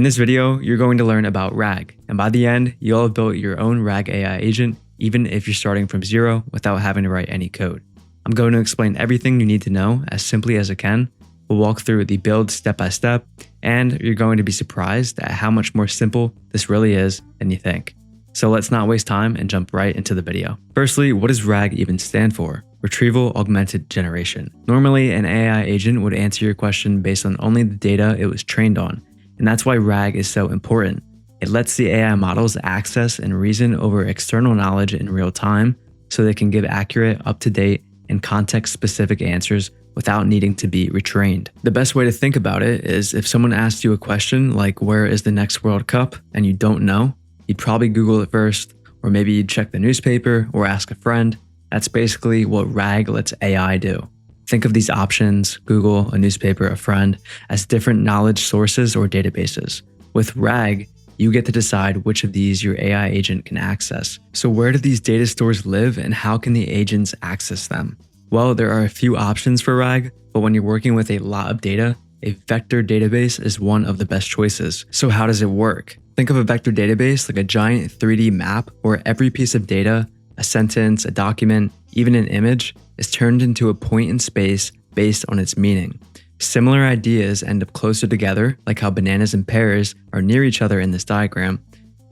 In this video, you're going to learn about RAG, and by the end, you'll have built your own RAG AI agent, even if you're starting from zero without having to write any code. I'm going to explain everything you need to know as simply as I can. We'll walk through the build step by step, and you're going to be surprised at how much more simple this really is than you think. So let's not waste time and jump right into the video. Firstly, what does RAG even stand for? Retrieval-Augmented Generation. Normally, an AI agent would answer your question based on only the data it was trained on, and that's why RAG is so important. It lets the AI models access and reason over external knowledge in real time so they can give accurate, up-to-date, and context-specific answers without needing to be retrained. The best way to think about it is if someone asked you a question like where is the next World Cup and you don't know, you'd probably Google it first, or maybe you'd check the newspaper or ask a friend. That's basically what RAG lets AI do. Think of these options, Google, a newspaper, a friend, as different knowledge sources or databases. With RAG, you get to decide which of these your AI agent can access. So where do these data stores live and how can the agents access them? Well, there are a few options for RAG, but when you're working with a lot of data, a vector database is one of the best choices. So how does it work? Think of a vector database like a giant 3D map where every piece of data, a sentence, a document, even an image, is turned into a point in space based on its meaning. Similar ideas end up closer together, like how bananas and pears are near each other in this diagram.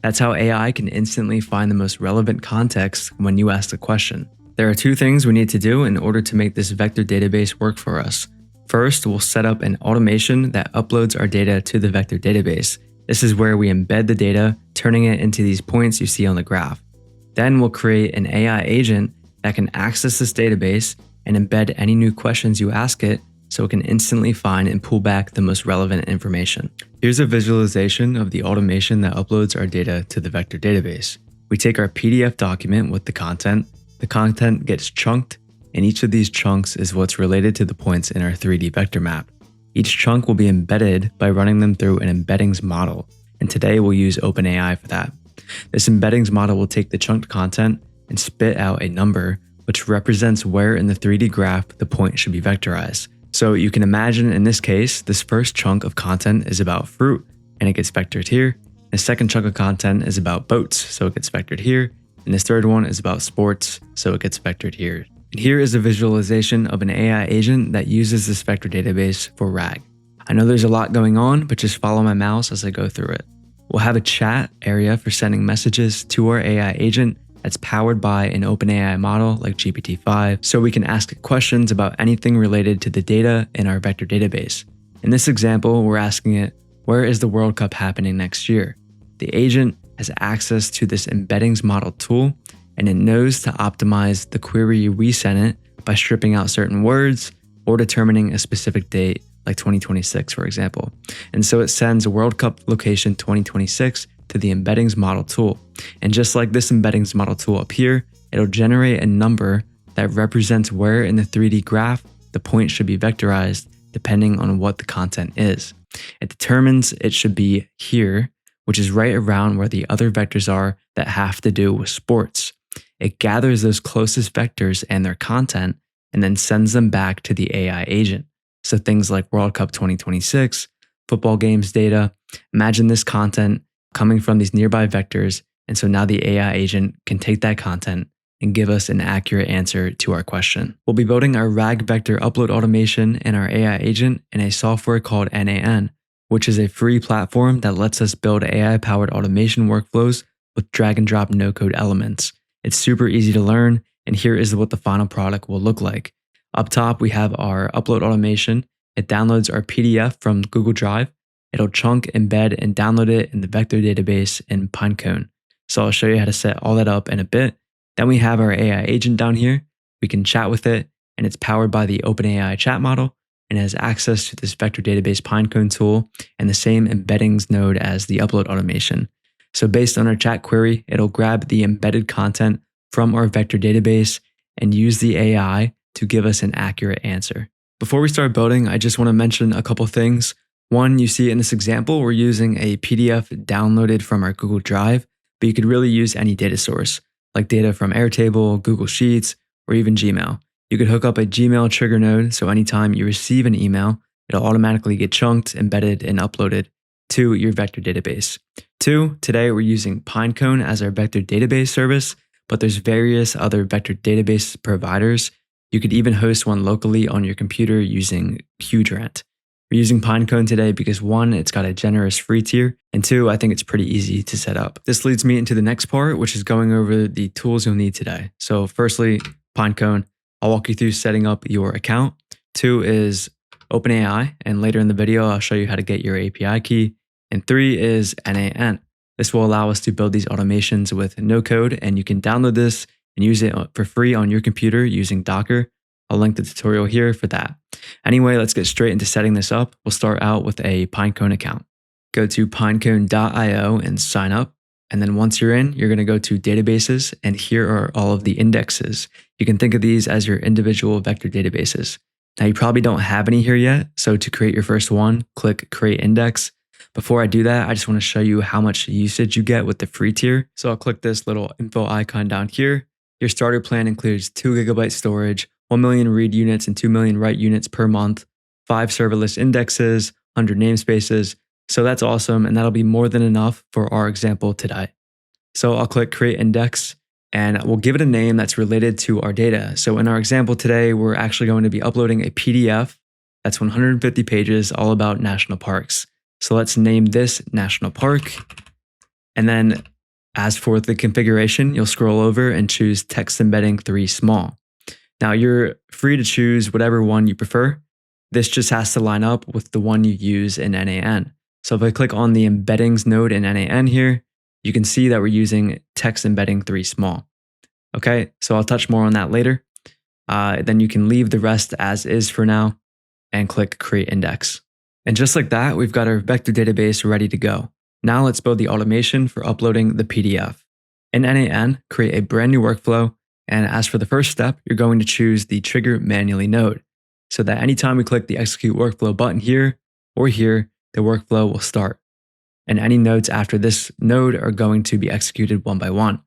That's how AI can instantly find the most relevant context when you ask a question. There are two things we need to do in order to make this vector database work for us. First, we'll set up an automation that uploads our data to the vector database. This is where we embed the data, turning it into these points you see on the graph. Then we'll create an AI agent that can access this database and embed any new questions you ask it so it can instantly find and pull back the most relevant information. Here's a visualization of the automation that uploads our data to the vector database. We take our PDF document with the content gets chunked, and each of these chunks is what's related to the points in our 3D vector map. Each chunk will be embedded by running them through an embeddings model, and today we'll use OpenAI for that. This embeddings model will take the chunked content and spit out a number which represents where in the 3D graph the point should be vectorized. So you can imagine in this case, this first chunk of content is about fruit and it gets vectored here. The second chunk of content is about boats, so it gets vectored here. And this third one is about sports, so it gets vectored here. And here is a visualization of an AI agent that uses this vector database for RAG. I know there's a lot going on, but just follow my mouse as I go through it. We'll have a chat area for sending messages to our AI agent that's powered by an OpenAI model like GPT-5, so we can ask it questions about anything related to the data in our vector database. In this example, we're asking it, where is the World Cup happening next year? The agent has access to this embeddings model tool, and it knows to optimize the query we sent it by stripping out certain words or determining a specific date, like 2026, for example. And so it sends a World Cup location 2026 to the embeddings model tool. And just like this embeddings model tool up here, it'll generate a number that represents where in the 3D graph the point should be vectorized depending on what the content is. It determines it should be here, which is right around where the other vectors are that have to do with sports. It gathers those closest vectors and their content and then sends them back to the AI agent. So things like World Cup 2026, football games data, imagine this content coming from these nearby vectors, and so now the AI agent can take that content and give us an accurate answer to our question. We'll be building our RAG vector upload automation and our AI agent in a software called n8n, which is a free platform that lets us build AI-powered automation workflows with drag and drop no-code elements. It's super easy to learn, and here is what the final product will look like. Up top, we have our upload automation. It downloads our PDF from Google Drive. It'll chunk, embed, and download it in the vector database in Pinecone. So I'll show you how to set all that up in a bit. Then we have our AI agent down here. We can chat with it, and it's powered by the OpenAI chat model and has access to this vector database Pinecone tool and the same embeddings node as the upload automation. So based on our chat query, it'll grab the embedded content from our vector database and use the AI to give us an accurate answer. Before we start building, I just want to mention a couple things. One, you see in this example, we're using a PDF downloaded from our Google Drive, but you could really use any data source, like data from Airtable, Google Sheets, or even Gmail. You could hook up a Gmail trigger node, so anytime you receive an email, it'll automatically get chunked, embedded, and uploaded. to your vector database. 2, today we're using Pinecone as our vector database service, but there's various other vector database providers. You could even host one locally on your computer using QGrant. We're using Pinecone today because 1, it's got a generous free tier, and 2, I think it's pretty easy to set up. This leads me into the next part, which is going over the tools you'll need today. So firstly, Pinecone. I'll walk you through setting up your account. 2 is OpenAI, and later in the video, I'll show you how to get your API key. And 3 is n8n. This will allow us to build these automations with no code, and you can download this and use it for free on your computer using Docker. I'll link the tutorial here for that. Anyway, let's get straight into setting this up. We'll start out with a Pinecone account. Go to pinecone.io and sign up. And then once you're in, you're going to go to databases, and here are all of the indexes. You can think of these as your individual vector databases. Now, you probably don't have any here yet, so to create your first one, click Create Index. Before I do that, I just want to show you how much usage you get with the free tier. So I'll click this little info icon down here. Your starter plan includes 2 GB storage, 1 million read units and 2 million write units per month, 5 serverless indexes, 100 namespaces. So that's awesome, and that'll be more than enough for our example today. So I'll click Create Index, and we'll give it a name that's related to our data. So in our example today, we're actually going to be uploading a PDF that's 150 pages all about national parks. So let's name this National Park. And then as for the configuration, you'll scroll over and choose Text Embedding 3 Small. Now you're free to choose whatever one you prefer. This just has to line up with the one you use in n8n. So if I click on the embeddings node in n8n here, you can see that we're using Text Embedding 3 Small. Okay, so I'll touch more on that later. Then you can leave the rest as is for now and click Create Index. And just like that, we've got our vector database ready to go. Now let's build the automation for uploading the PDF. In n8n, create a brand new workflow. And as for the first step, you're going to choose the Trigger Manually node so that anytime we click the Execute Workflow button here or here, the workflow will start. And any nodes after this node are going to be executed one by one.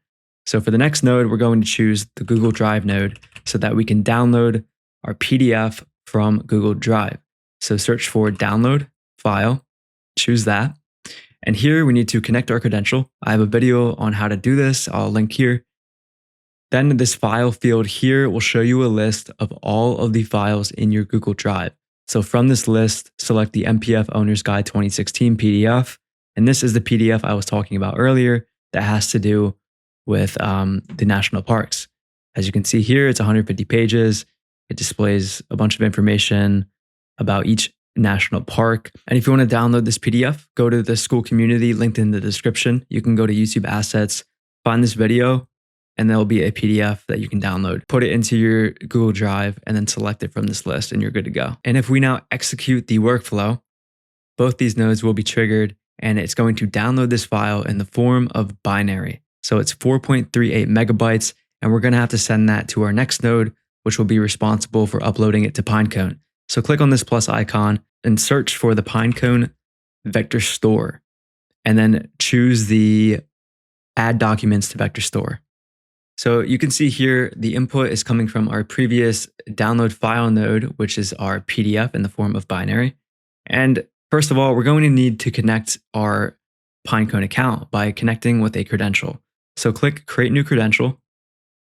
So for the next node, we're going to choose the Google Drive node so that we can download our PDF from Google Drive. So search for Download File, choose that. And here we need to connect our credential. I have a video on how to do this. I'll link here. Then this file field here will show you a list of all of the files in your Google Drive. So from this list, select the MPF Owner's Guide 2016 PDF. And this is the PDF I was talking about earlier that has to do with the national parks. As you can see here, it's 150 pages. It displays a bunch of information about each national park. And if you want to download this PDF, go to the school community linked in the description. You can go to YouTube Assets, find this video, and there'll be a PDF that you can download. Put it into your Google Drive and then select it from this list and you're good to go. And if we now execute the workflow, both these nodes will be triggered and it's going to download this file in the form of binary. So it's 4.38 megabytes, and we're going to have to send that to our next node, which will be responsible for uploading it to Pinecone. So click on this plus icon and search for the Pinecone Vector Store, and then choose the Add Documents to Vector Store. So you can see here, the input is coming from our previous download file node, which is our PDF in the form of binary. And first of all, we're going to need to connect our Pinecone account by connecting with a credential. So click Create New Credential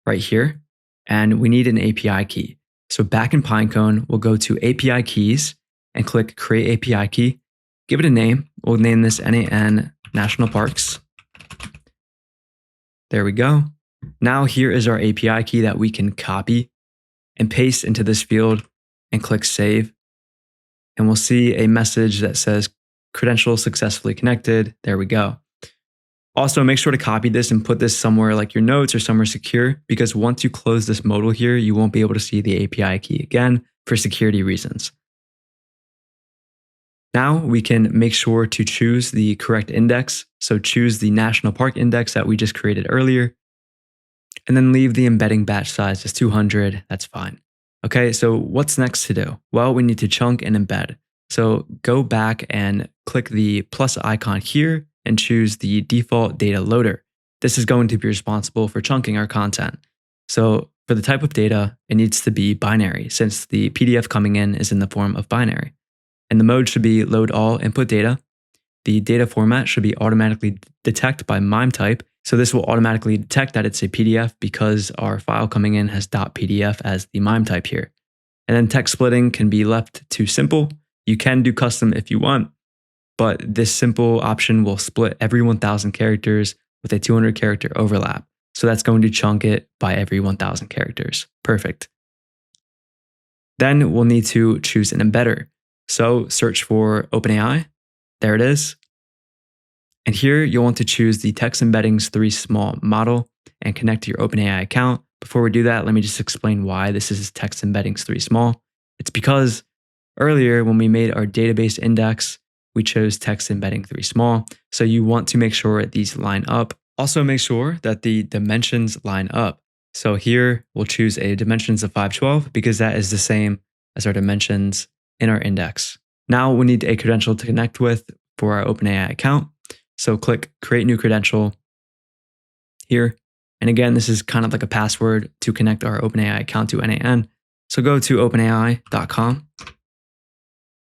right here, and we need an API key. So back in Pinecone, we'll go to API Keys and click Create API Key. Give it a name. We'll name this n8n National Parks. There we go. Now here is our API key that we can copy and paste into this field and click Save. And we'll see a message that says credential successfully connected. There we go. Also, make sure to copy this and put this somewhere like your notes or somewhere secure, because once you close this modal here, you won't be able to see the API key again for security reasons. Now we can make sure to choose the correct index. So choose the national park index that we just created earlier, and then leave the embedding batch size as 200. That's fine. Okay, so what's next to do? Well, we need to chunk and embed. So go back and click the plus icon here and choose the default data loader. This is going to be responsible for chunking our content. So for the type of data, it needs to be binary, since the PDF coming in is in the form of binary. And the mode should be load all input data. the data format should be automatically detected by MIME type. So this will automatically detect that it's a PDF because our file coming in has .pdf as the MIME type here. And then text splitting can be left to simple. You can do custom if you want, but this simple option will split every 1,000 characters with a 200 character overlap. So that's going to chunk it by every 1,000 characters. Perfect. Then we'll need to choose an embedder. So search for OpenAI. There it is. And here you'll want to choose the text embeddings 3 small model and connect to your OpenAI account. Before we do that, let me just explain why this is text embeddings 3 small. It's because earlier when we made our database index, we chose text embedding 3 small. So you want to make sure these line up. Also make sure that the dimensions line up. So here we'll choose a dimensions of 512 because that is the same as our dimensions in our index. Now we need a credential to connect with for our OpenAI account. So click create new credential here. And again, this is kind of like a password to connect our OpenAI account to n8n. So go to openai.com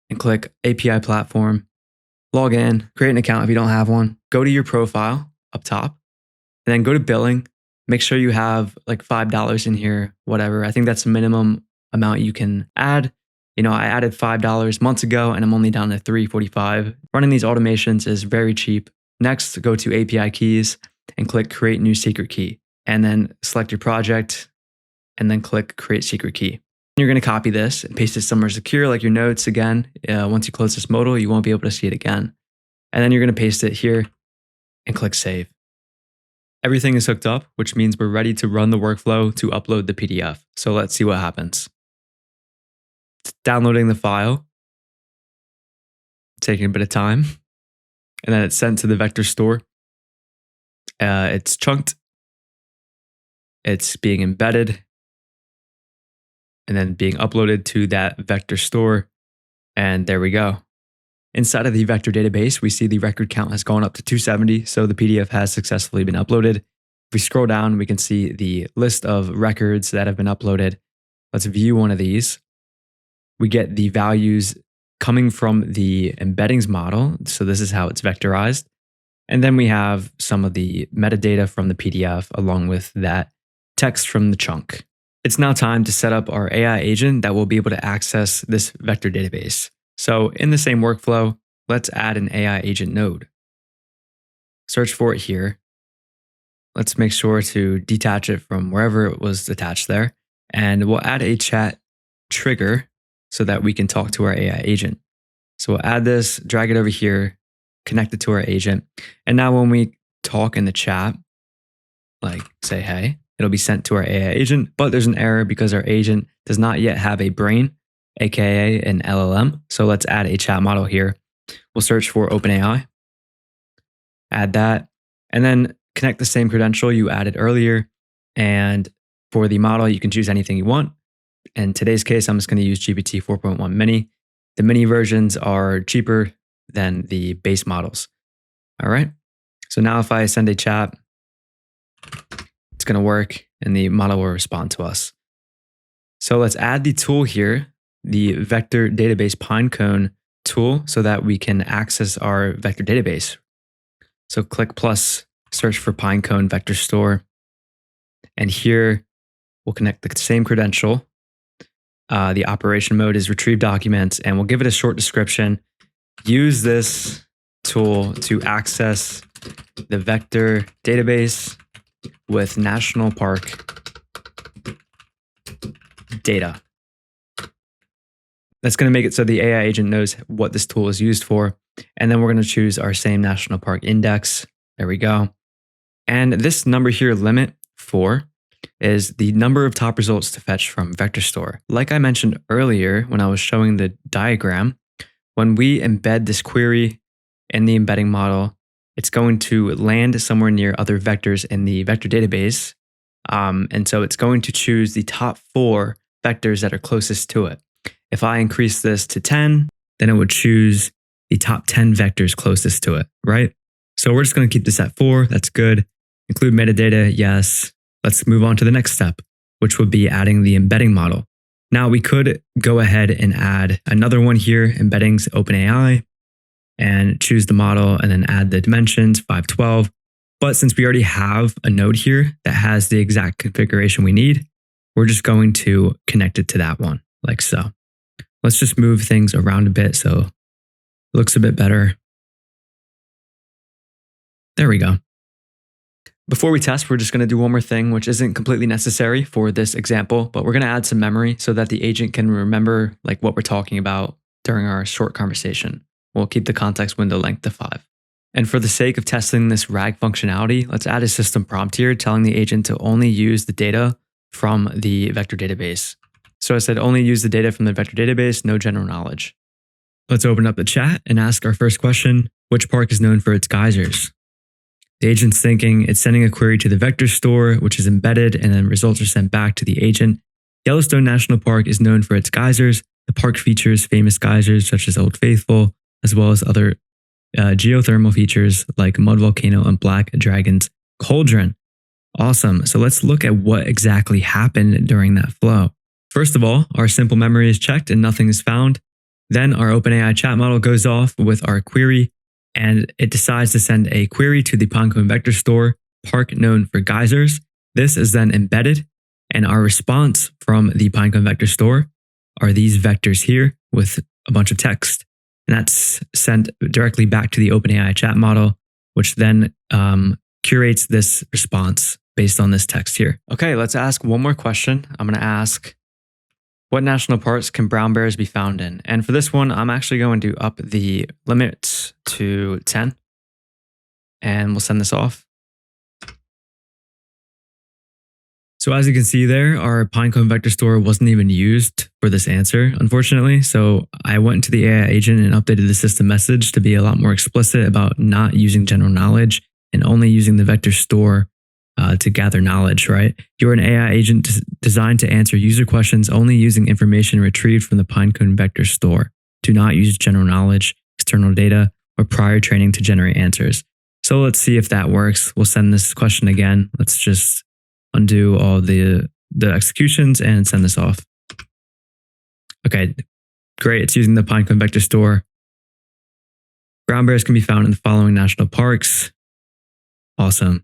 and click API platform, log in, create an account if you don't have one, go to your profile up top, and then go to billing. Make sure you have like $5 in here, whatever. I think that's the minimum amount you can add. You know, I added $5 months ago and I'm only down to $3.45. Running these automations is very cheap. Next, go to API keys and click create new secret key. And then select your project and then click create secret key. You're going to copy this and paste it somewhere secure like your notes again. Once you close this modal, you won't be able to see it again. And then you're going to paste it here and click save. Everything is hooked up, which means we're ready to run the workflow to upload the PDF. So let's see what happens. It's downloading the file, taking a bit of time, and then it's sent to the vector store. It's chunked, it's being embedded, and then being uploaded to that vector store. And there we go. Inside of the vector database, we see the record count has gone up to 270, so the PDF has successfully been uploaded. If we scroll down, we can see the list of records that have been uploaded. Let's view one of these. We get the values coming from the embeddings model, so this is how it's vectorized. And then we have some of the metadata from the PDF along with that text from the chunk. It's now time to set up our AI agent that will be able to access this vector database. So in the same workflow, let's add an AI agent node. Search for it here. Let's make sure to detach it from wherever it was attached there. And we'll add a chat trigger so that we can talk to our AI agent. So we'll add this, drag it over here, connect it to our agent. And now when we talk in the chat, like say, hey, it'll be sent to our AI agent, but there's an error because our agent does not yet have a brain, aka an LLM. So let's add a chat model here. We'll search for OpenAI, add that, and then connect the same credential you added earlier. And for the model, you can choose anything you want. In today's case, I'm just going to use GPT 4.1 mini. The mini versions are cheaper than the base models. All right. So now if I send a chat, it's going to work and the model will respond to us. So let's add the tool here, the vector database Pinecone tool, so that we can access our vector database. So click plus, search for Pinecone vector store. And here we'll connect the same credential. The operation mode is retrieve documents, and we'll give it a short description. Use this tool to access the vector database with national park data. That's going to make it so the AI agent knows what this tool is used for. And then we're going to choose our same national park index. There we go. And this number here, limit 4, is the number of top results to fetch from vector store. Like I mentioned earlier when I was showing the diagram, when we embed this query in the embedding model, it's going to land somewhere near other vectors in the vector database. And so it's going to choose the top 4 vectors that are closest to it. If I increase this to 10, then it would choose the top 10 vectors closest to it, right? So we're just going to keep this at 4. That's good. Include metadata, yes. Let's move on to the next step, which would be adding the embedding model. Now we could go ahead and add another one here, embeddings OpenAI. and choose the model and then add the dimensions 512. But since we already have a node here that has the exact configuration we need, we're just going to connect it to that one like so. Let's just move things around a bit so it looks a bit better. There we go. Before we test, we're just going to do one more thing, which isn't completely necessary for this example, but we're going to add some memory so that the agent can remember like what we're talking about during our short conversation. We'll keep the context window length to 5. And for the sake of testing this RAG functionality, let's add a system prompt here telling the agent to only use the data from the vector database. So I said only use the data from the vector database, no general knowledge. Let's open up the chat and ask our first question, which park is known for its geysers? The agent's thinking it's sending a query to the vector store, which is embedded, and then results are sent back to the agent. Yellowstone National Park is known for its geysers. The park features famous geysers such as Old Faithful, as well as other geothermal features like Mud Volcano and Black Dragon's Cauldron. Awesome. So let's look at what exactly happened during that flow. First of all, our simple memory is checked and nothing is found. Then our OpenAI chat model goes off with our query, and it decides to send a query to the Pinecone vector store, park known for geysers. This is then embedded, and our response from the Pinecone vector store are these vectors here with a bunch of text. And that's sent directly back to the OpenAI chat model, which then curates this response based on this text here. Okay, let's ask one more question. I'm going to ask, what national parks can brown bears be found in? And for this one, I'm actually going to up the limit to 10. And we'll send this off. So as you can see there, our Pinecone vector store wasn't even used for this answer, unfortunately. So I went into the AI agent and updated the system message to be a lot more explicit about not using general knowledge and only using the vector store to gather knowledge, right? You're an AI agent designed to answer user questions only using information retrieved from the Pinecone vector store. Do not use general knowledge, external data, or prior training to generate answers. So let's see if that works. We'll send this question again. Let's just undo all the executions and send this off. Okay, great. It's using the Pinecone vector store. Brown bears can be found in the following national parks. Awesome.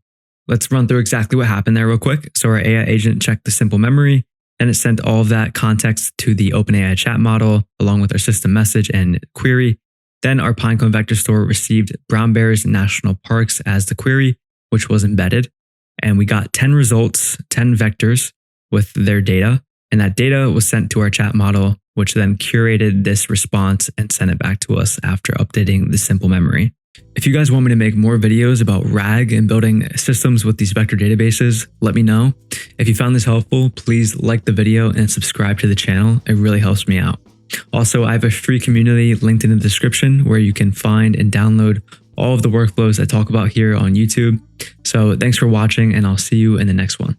Let's run through exactly what happened there real quick. So our AI agent checked the simple memory, and it sent all of that context to the OpenAI chat model along with our system message and query. Then our Pinecone vector store received brown bears national parks as the query, which was embedded. And we got 10 results, 10 vectors with their data. And that data was sent to our chat model, which then curated this response and sent it back to us after updating the simple memory. If you guys want me to make more videos about RAG and building systems with these vector databases, let me know. If you found this helpful, please like the video and subscribe to the channel. It really helps me out. Also, I have a free community linked in the description where you can find and download all of the workflows I talk about here on YouTube. So thanks for watching, and I'll see you in the next one.